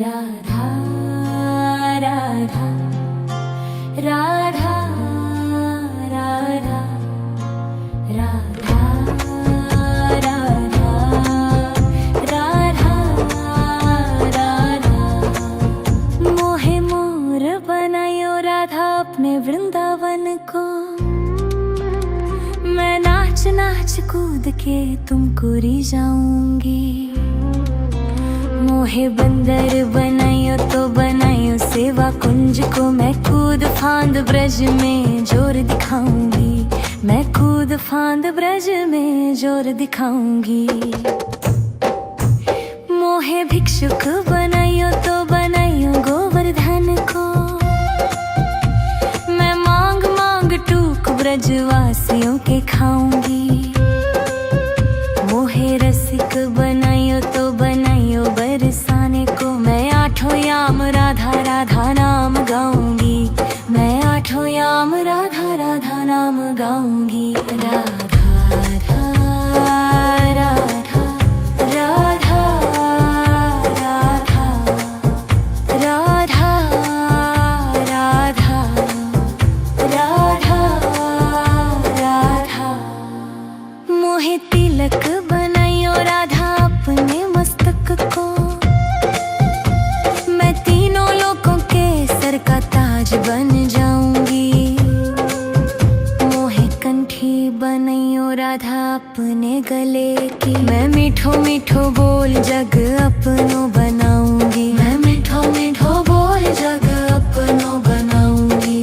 राधा राधा राधा राधा राधा राधा राधा राधा मोहे मोर बनायो राधा अपने वृंदावन को। मैं नाच नाच कूद के तुमको रिझाऊंगी। मोहे बंदर बनायो तो बनायो सेवा कुंज को। मैं कूद फांद ब्रज में जोर दिखाऊंगी। मैं कूद फांद ब्रज में जोर दिखाऊंगी। मोहे भिक्षुक बनायो तो बनायो गोवर्धन को। मैं मांग मांग टूक ब्रजवासियों के खाऊंगी। मोहे रसिक बनायो तो बनायो बरसाने को। मैं आठों याम राधा राधा नाम गाऊंगी। मैं आठों याम राधा राधा नाम गाऊंगी। राधा राधा राधा राधा राधा राधा राधा राधा। मोहे तिलक बनायो राधा अपने मस्तक को। मैं तीनों लोगों के सर का ताज बन जाऊंगी। मोहे कंठी बनायो राधा अपने गले की। मैं मीठो मीठो बोल जग अपनो बनाऊंगी। मैं मीठो मीठो बोल जग अपनो बनाऊंगी।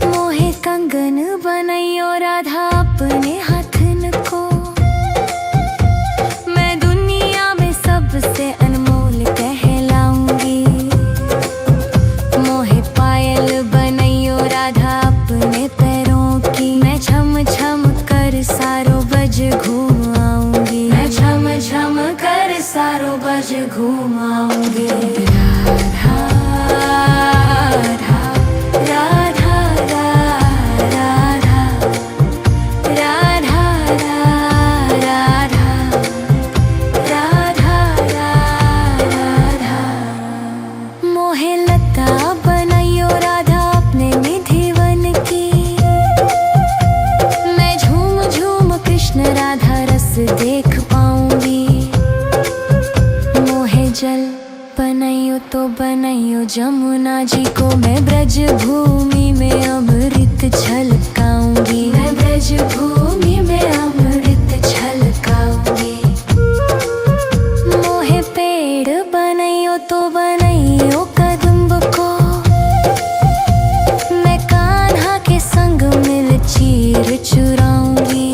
मोहे कंगन बनायो राधा अपने हाथन को। मैं दुनिया में सबसे अनमोल कहलाऊंगी। मोहे पायल बनायो राधा अपने पैरों की। मैं छम छम कर सारो बज घूम आऊंगी। मैं छम छम कर सारो बज घूम आऊंगी। राधा राधा राधा राधा राधा राधा राधा राधा। मोहे लता बनायो राधा अपने निधिवन की। मैं झूम झूम कृष्ण राधा रस देख पाऊंगी। मोहे जल बनायो तो बनायो जमुना जी को। मैं ब्रज भूमि में अमृत छलकाऊंगी। मैं ब्रज भूमि में अमृत छलकाऊंगी। मोहे पेड़ बनायो तो बनायो कदम्ब को। मैं कान्हा के संग मिल चीर चुराऊंगी।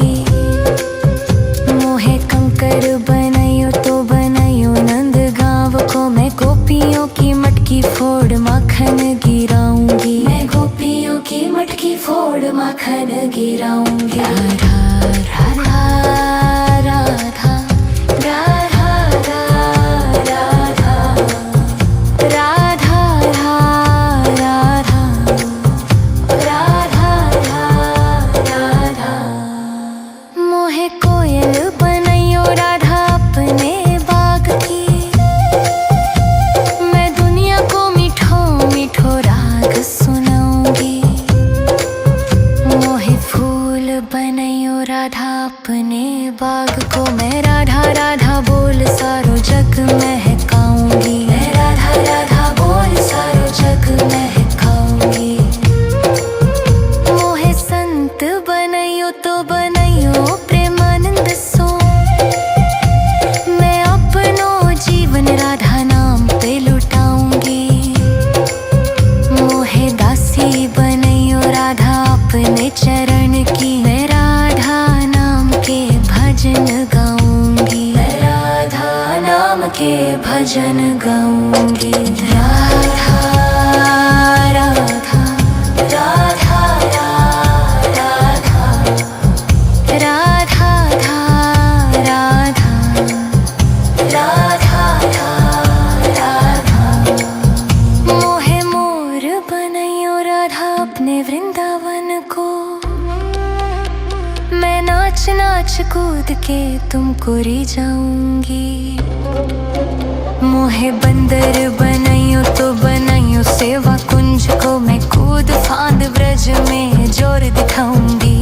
मोहे कंकर बनायो तो बनायो नंद गांव को। मैं गोपियों की मटकी फोड़ माखन गिराऊंगी। मैं गोपियों की मटकी फोड़ माखन गिराऊंगी। राधा राधा राधा राधा राधा राधा राधा राधा राधा। मोहे कोयल बनायो राधा अपने बाग की। मैं दुनिया को मीठो मीठो राग सुनाऊंगी। मोहे फूल बनायो राधा अपने बाग को। मैं राधा राधा बोल सारो जग महकाऊंगी। मैं राधा राधा बोल सारो जग महकाऊंगी। मोहे संत बनायो तो बनायो प्रेमानंद सो। मैं अपनो जीवन राधा नाम पे लुटाऊंगी। मोहे दासी बनायो राधा अपने चरण की। मैं राधा नाम के भजन गाऊंगी। मैं राधा नाम के भजन गाऊंगी। राधा राधा राधा राधा राधा राधा राधा। मोहे मोर बनायो राधा अपने वृंदावन को। मैं नाच नाच कूद के तुमको रिझाऊंगी। मोहे बंदर बनाइयो तो बनाइयो सेवा कुंज को, मैं कूद फांद ब्रज में जोर दिखाऊंगी।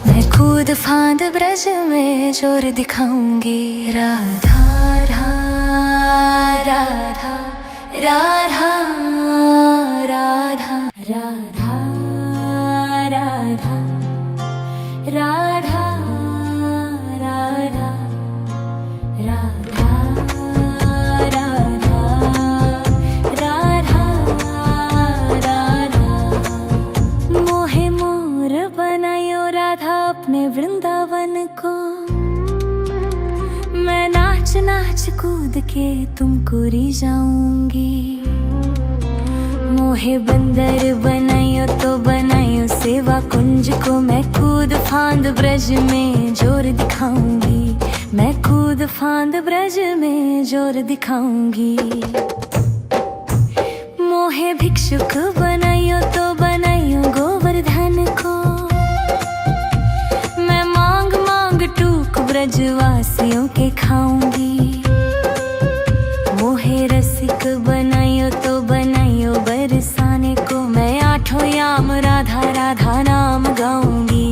मैं कूद फांद ब्रज में जोर दिखाऊंगी। राधा राधा राधा राधा राधा राधा राधा राधा राधा राधा राधा राधा। मोहे मोर बनायो राधा अपने वृंदावन को, मैं नाच नाच कूद के तुमको रिझाऊंगी। मोहे बंदर बनाइयो तो बनाइयो सेवा कुंज को, मैं कूद फांद ब्रज में जोर दिखाऊंगी। मैं कूद फांद ब्रज में जोर दिखाऊंगी। मोहे भिक्षुक बनाइयो तो बनाइयो गोवर्धन को, मैं मांग मांग टूक ब्रजवासियों के खाऊंगी। मोहे रसिक बनाइयो तो बनाइयो बरसाने को, मैं आठों याम राधा राधा नाम गाऊंगी।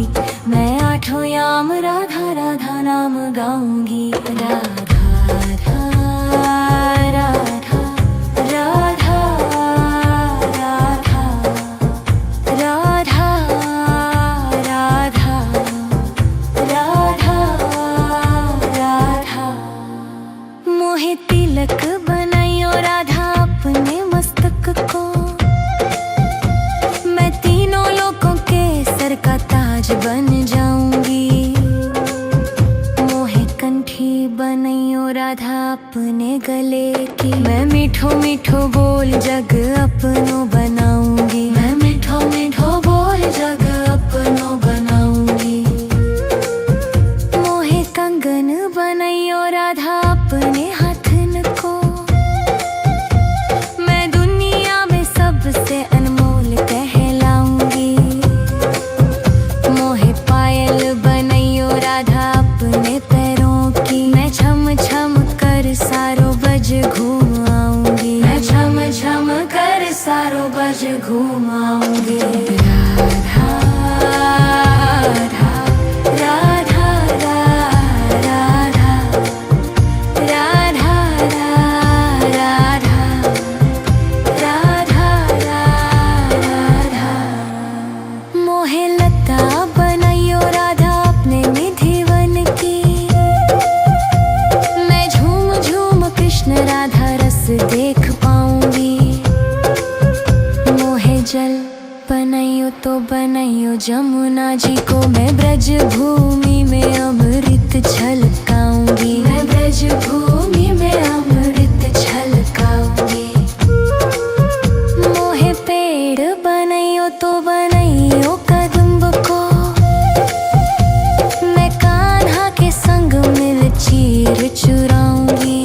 मैं आठों याम राधा राधा नाम गाऊंगी। राधा राधा राधा राधा राधा राधा राधा राधा राधा। मोहे तिलक बनाइयो राधा अपने मस्तक को, मैं तीनों लोगों के सर का ताज बन जाऊंगी। मोहे कंठी बनाइयो राधा अपने गले की, मैं मीठो मीठो बोल जग अपनो बनाऊंगी। मैं मीठो मीठो बोल जग अपनो बनाऊंगी। मोहे कंगन बनाइयो राधा अपने हाथन को, मैं दुनिया में सबसे अनमोल कहलाऊंगी। मोहे पायल बनाइयो राधा अपने पैरों की, मैं छम छम कर सारो बज घूम आऊंगी। मैं छम छम कर सारो बज घूम आऊंगी। राधा राधा राधा राधा राधा राधा राधा राधा। मोहे लता बनाइयो राधा अपने निधिवन की, मैं झूम झूम कृष्ण राधा रस देख पाऊंगी। मोहे जल बनाइयो तो बनाइयो जमुना जी को, मैं ब्रज भूमि में अमृत छलकाऊंगी। मैं ब्रज भूमि में अमृत छलकाऊंगी। मोहे पेड़ बनाइयो तो बनाइयो कदम्ब को, मैं कान्हा के संग मिल चीर चुराऊंगी।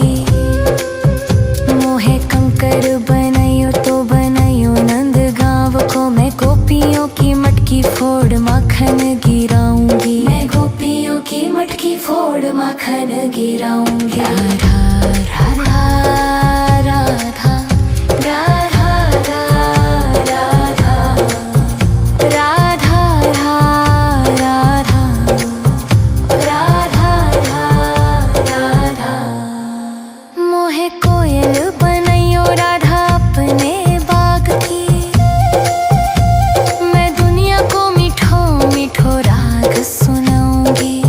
मोहे कंकर बनाइयो तो बनाइयो नंद गांव को, मैं गोपियों की मटकी फोड़ माखन गिराऊंगी। मैं गोपियों की मटकी फोड़ माखन गिराऊंगी। राधा राधा राधा राधा राधा राधा राधा राधा राधा। मोहे कोयल बनाइयो राधा अपने बाग की, मैं दुनिया को मीठो मीठो राग सुनाऊंगी।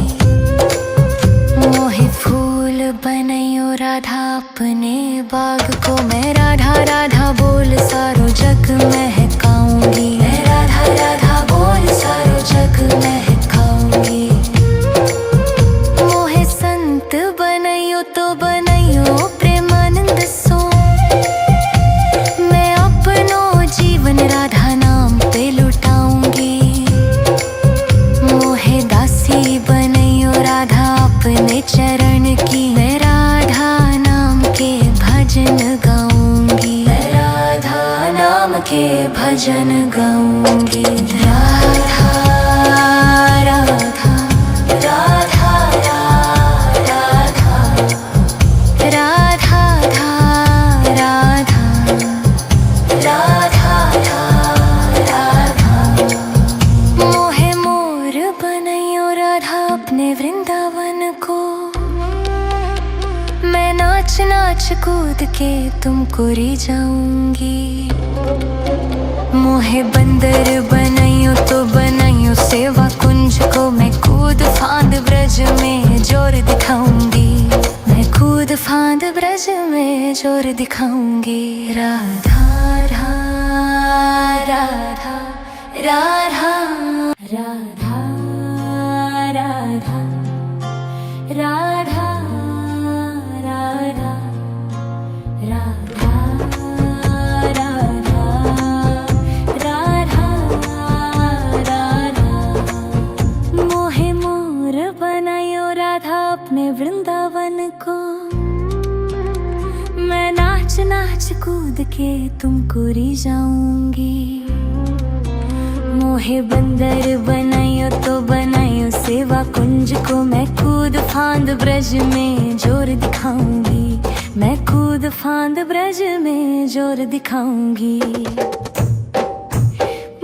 मोहे फूल बनाइयो राधा अपने बाग को, मैं राधा राधा बोल सारो जग महकाऊंगी। मैं राधा राधा बोल सारो जग महकाऊंगी। मोहे संत बनाइयो तो बनाइयो प्रेमानंद सो, मैं अपनो जीवन राधा नाम पे लुटाऊंगी। मोहे दासी बनाइयो राधा अपने चरण की, मैं राधा नाम के भजन गाऊंगी। मैं राधा नाम के भजन गाऊंगी। राधा राधा राधा कूद के तुमको री जाऊंगी। मोहे बंदर बनाइयो तो बनाइयो सेवा कुंज को, मैं कूद फांद ब्रज में जोर दिखाऊंगी। मैं कूद फांद ब्रज में जोर दिखाऊंगी। राधा राधा राधा राधा राधा राधा राधा राधा राधा राधा राधा। मोहे मोर बनायो राधा अपने वृंदावन को, मैं नाच नाच कूद के तुमको री जाऊंगी। मोहे बंदर बनायो तो बनायो सेवा कुंज को, मैं कूद फांद ब्रज में जोर दिखाऊंगी। मैं कूद फांद ब्रज में जोर दिखाऊंगी।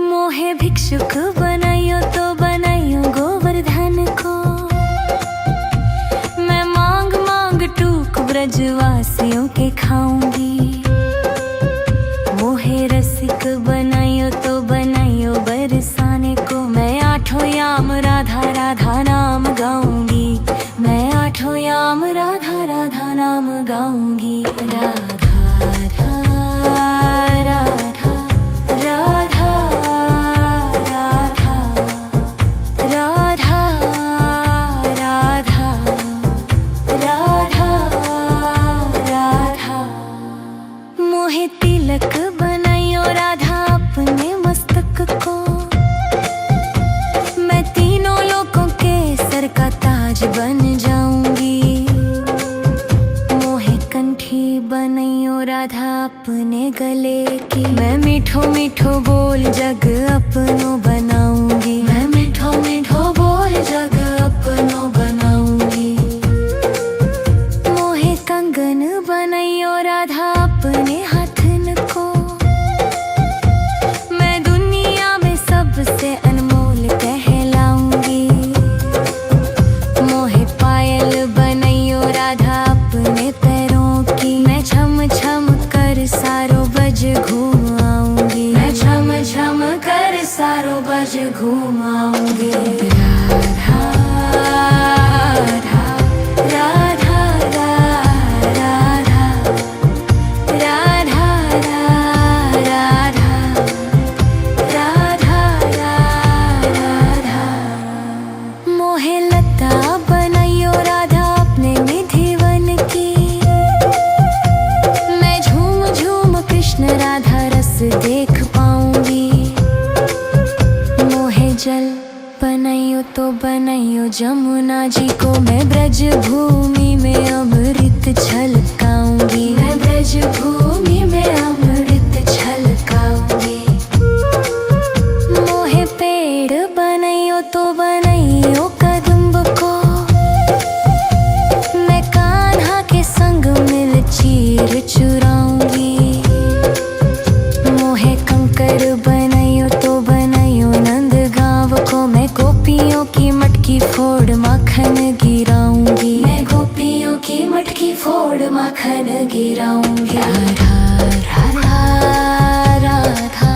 मोहे भिक्षुक बनायो तो बनायो गोवर्धन को, मैं मांग मांग टूक ब्रजवासियों के खाऊंगी। मोहे रसिक बनायो तो बनायो बरसाने को, मैं आठों याम राधा राधा नाम गाऊंगी। मैं आठों याम राधा राधा नाम गाऊंगी। राधा राधा राधा राधा राधा राधा राधा राधा। मोहे तिलक बनायो राधा अपने मस्तक को, मैं तीनों लोगों के सर का ताज बन जाऊंगी। मोहे कंठी बनायो राधा अपने गले की, मैं मीठो मीठो बोल जग अपनो बनाऊंगी। मैं मीठो मीठो बोल जग अपनो बनाऊंगी। मोहे कंगन बनायो राधा अपने हाथन को, मैं दुनिया में सबसे अनमोल कहलाऊंगी। मोहे पायल बनायो राधा अपने पैरों की, मैं छम छम कर सारो बज घूम आऊंगी। मैं छम छम कर सारो बज घूम आऊंगी। राधा राधा राधा राधा राधा राधा राधा। मोहे लता बनायो राधा अपने निधिवन की, मैं झूम झूम कृष्ण राधा रस देख पाऊंगी। मोहे जल बनायो तो बनायो जमुना जी को, मैं ब्रज भूमि में अमृत छलकाऊंगी। मैं ब्रज भूमि में अमृत छलकाऊंगी। मोहे पेड़ बनायो तो बनायो कदम्ब को, मैं कान्हा के संग मिल चीर चुराऊंगी। मोहे कंकर बनायो तो बनायो नंद गांव को, मैं गोपियों की मटकी फोड़ माखन गिराऊंगी। मैं गोपियों की मटकी फोड़ माखन गिराऊंगी। राधा राधा राधा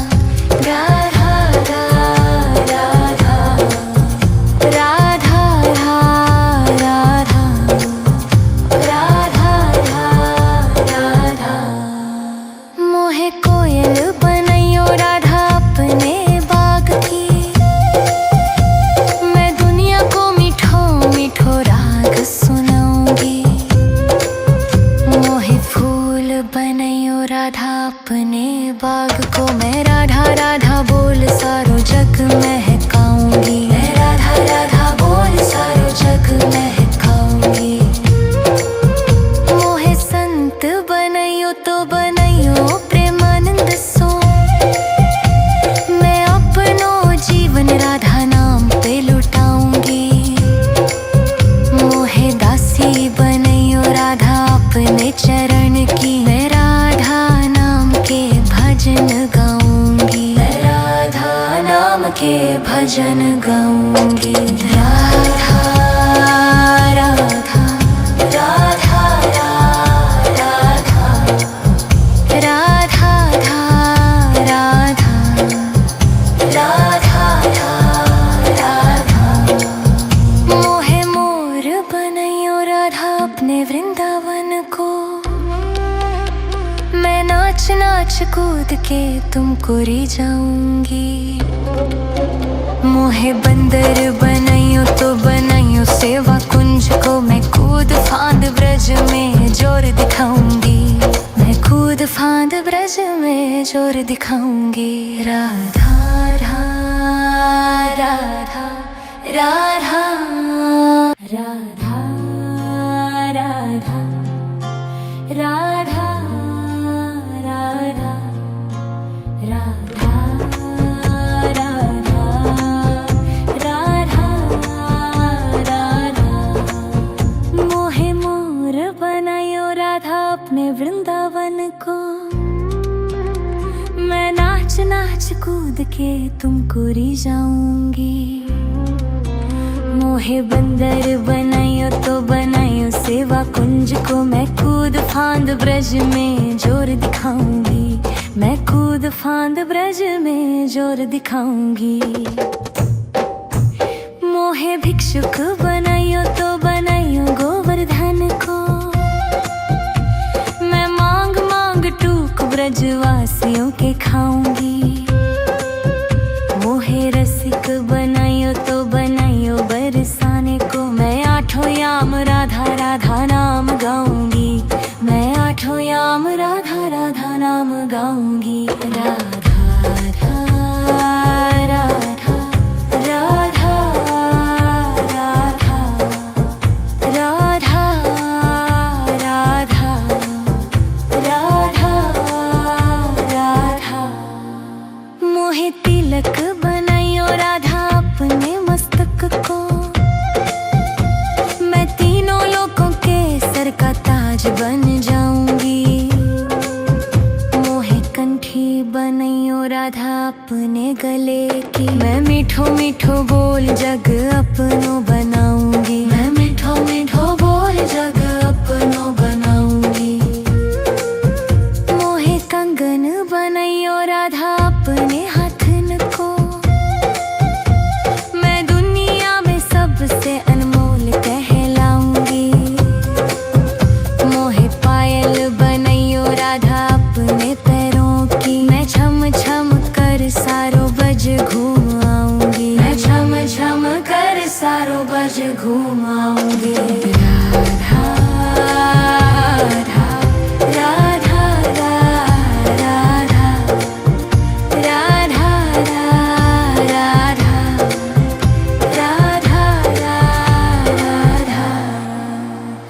राधा राधा राधा राधा राधा राधा। मोहे कोयल बनायो राधा अपने बाग की, मैं दुनिया को मीठो मीठो राग सुनाऊंगी। मोहे फूल बनायो राधा अपने बाग को, मैं राधा राधा बोल सारो जग महकाऊंगी। मैं राधा राधा बोल सारो जग महकाऊंगी। मोहे संत बनायो तो बनायो प्रेमानंद सो, मैं अपनो जीवन राधा नाम पे लुटाऊंगी। मोहे दासी बनायो राधा अपने चरण की, मैं राधा नाम के भजन गाऊंगी। मैं राधा नाम के भजन गाऊंगी। राधा राधा राधा राधा नाच नाच कूद के तुमको री जाऊंगी। मोहे बंदर बनाइयो तो बनाइयो सेवा कुंज को, मैं कूद फांद ब्रज में जोर दिखाऊंगी। मैं कूद फांद ब्रज में जोर दिखाऊंगी। राधा राधा राधा राधा राधा राधा राधा राधा राधा राधा राधा। मोहे मोर बनायो राधा अपने वृंदावन को, मैं नाच नाच कूद के तुमको री जाऊंगी। मोहे बंदर बनाइयो तो बनाइयो सेवा कुंज को, मैं कूद फांद ब्रज में जोर दिखाऊंगी। मैं कूद फांद ब्रज में जोर दिखाऊंगी। मोहे भिक्षुक बनाइयो तो बनाइयो गोवर्धन को, मैं मांग मांग टूक ब्रजवासियों के खाऊंगी। मोहे रसिक बनाइयो तो बनाइयो बरसाने को, मैं आठों याम राधा राधा नाम गाऊंगी। मैं आठों याम राधा राधा नाम गाऊंगी। राधा राधा राधा राधा राधा राधा राधा राधा। मोहे तिलक बनाइयो राधा अपने मस्तक को, मैं तीनों लोगों के सर का ताज बन जाऊंगी। मोहे कंठी बनाइयो राधा अपने गले की, मैं मीठो मीठो बोल जग अपनो बनाऊंगी। मैं मीठो मीठो बोल जग अपनो बनाऊंगी। मोहे कंगन बनाइयो राधा अपने हाथन को, मैं दुनिया में सबसे अनमोल कहलाऊंगी। मोहे पायल बनाइयो राधा अपने पैरों की, मैं छम छम कर सारो बज घूम आऊंगी। मैं छम छम कर सारो बज घूम आऊंगी। राधा राधा राधा राधा राधा राधा राधा राधा।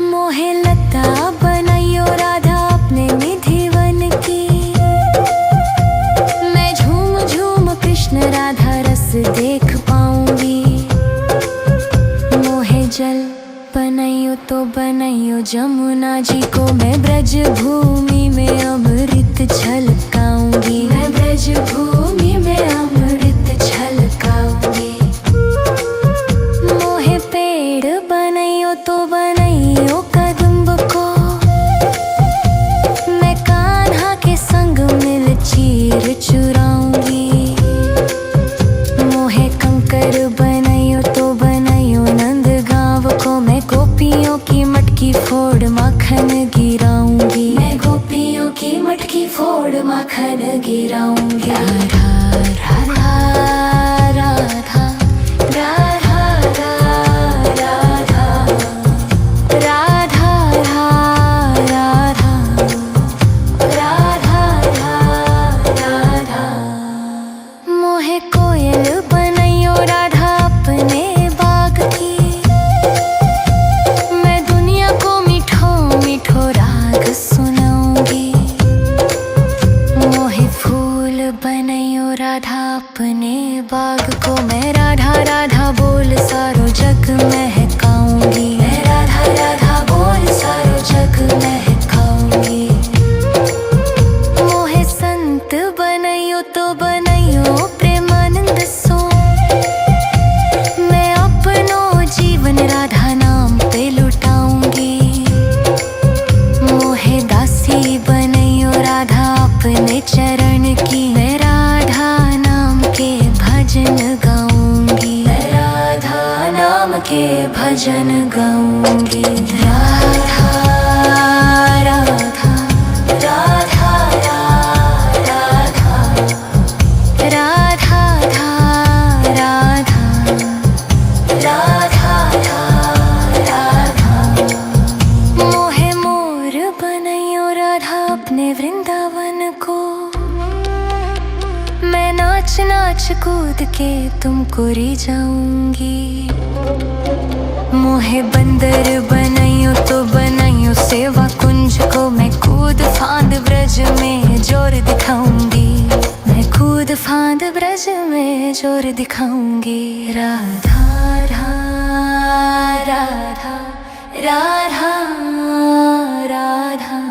मोहे लता बनाइयो राधा अपने निधिवन की, मैं झूम झूम कृष्ण राधा रस देख पाऊंगी। मोहे जल बनाइयो तो बनाइयो जमुना जी को, मैं ब्रज भूमि में अमृत छलकाऊंगी। मैं ब्रज भूमि में अमृत छलकाऊंगी। मोहे पेड़ बनाइयो तो बनाइयो कदम्ब को, मैं कान्हा के संग मिल चीर चुराऊंगी। मोहे कंकर बनाइयो तो बनाइयो नंद गांव को, मैं गोपियों की मटकी फोड़ माखन गिराऊंगी। मैं गोपियों की मटकी फोड़ माखन गिराऊंगी। राधा राधा राधा राधा राधा राधा राधा राधा राधा। मोहे कोयल बनाइयो राधा अपने बाग की, मैं दुनिया को मीठो मीठो राग सुनाऊंगी। मोहे फूल बनाइयो राधा अपने बाग को, मैं राधा राधा बोल सारो जग महकाऊंगी। मैं राधा राधा बोल सारो जग महकाऊंगी। मोहे संत बनाइयो तो बनाइयो प्रेमानंद सो, मैं अपनो जीवन राधा नाम पे लुटाऊंगी। मोहे दासी बनाइयो राधा अपने चरण की, मैं राधा नाम के भजन गाऊंगी। मैं राधा नाम के भजन गाऊंगी। राधा राधा राधा राधा वृंदावन को मैं नाच नाच कूद के तुमको री जाऊंगी। मोहे बंदर बनाइयो तो बनाइयो सेवा कुंज को मैं कूद फांद ब्रज में जोर दिखाऊंगी। मैं कूद फांद ब्रज में जोर दिखाऊंगी। राधा राधा राधा राधा